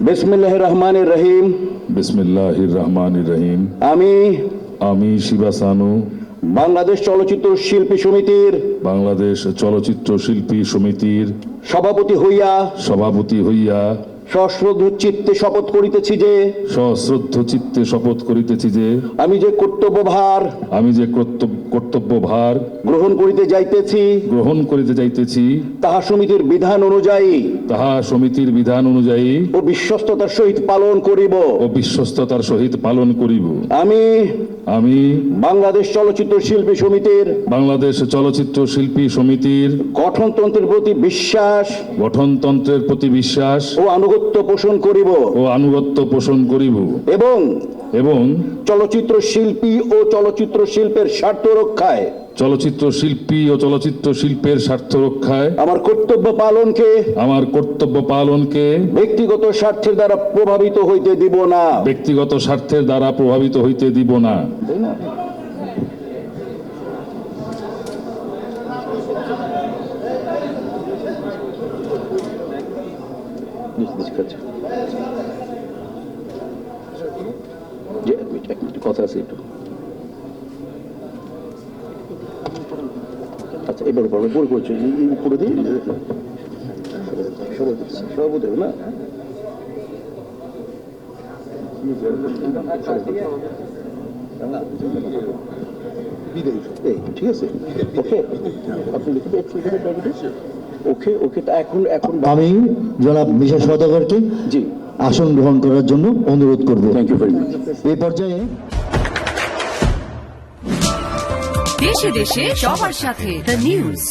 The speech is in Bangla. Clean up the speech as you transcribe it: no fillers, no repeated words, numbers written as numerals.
বিসমিল্লাহির রহমানির রহিম। বিসমিল্লাহির রহমানির রহিম। আমি শিবা সানু বাংলাদেশ চলচ্চিত্র শিল্পী সমিতির বাংলাদেশ চলচ্চিত্র শিল্পী সমিতির সভাপতি হইয়া সশ্রদ্ধ চিত্তে শপথ করিতেছি যে আমি যে কর্তব্যভার গ্রহণ করিতে যাইতেছি তাহা সমিতির বিধান অনুযায়ী ও বিশ্বস্ততার সহিত পালন করিব। আমি বাংলাদেশ চলচ্চিত্র শিল্পী সমিতির গঠনতন্ত্রের প্রতি বিশ্বাস ও আনুগত্য পোষণ করিব এবং চলচ্চিত্র শিল্পী ও চলচ্চিত্র শিল্পের স্বার্থ রক্ষায় আমার কর্তব্য পালনকে ব্যক্তিগত স্বার্থের দ্বারা প্রভাবিত হইতে দিব না। কথা আছে একটু। আচ্ছা, এবার পরে করছি করে দিই সভাপতি না। ঠিক আছে, ওকে, আপনি লিখে ওকে। এখন আমি জনাব মিশা সওদাগরকে জি আসন গ্রহণ করার জন্য অনুরোধ করব। Thank you very much. এই পর্যায়ে দেশে দেশে সবার সাথে দ্য নিউজ।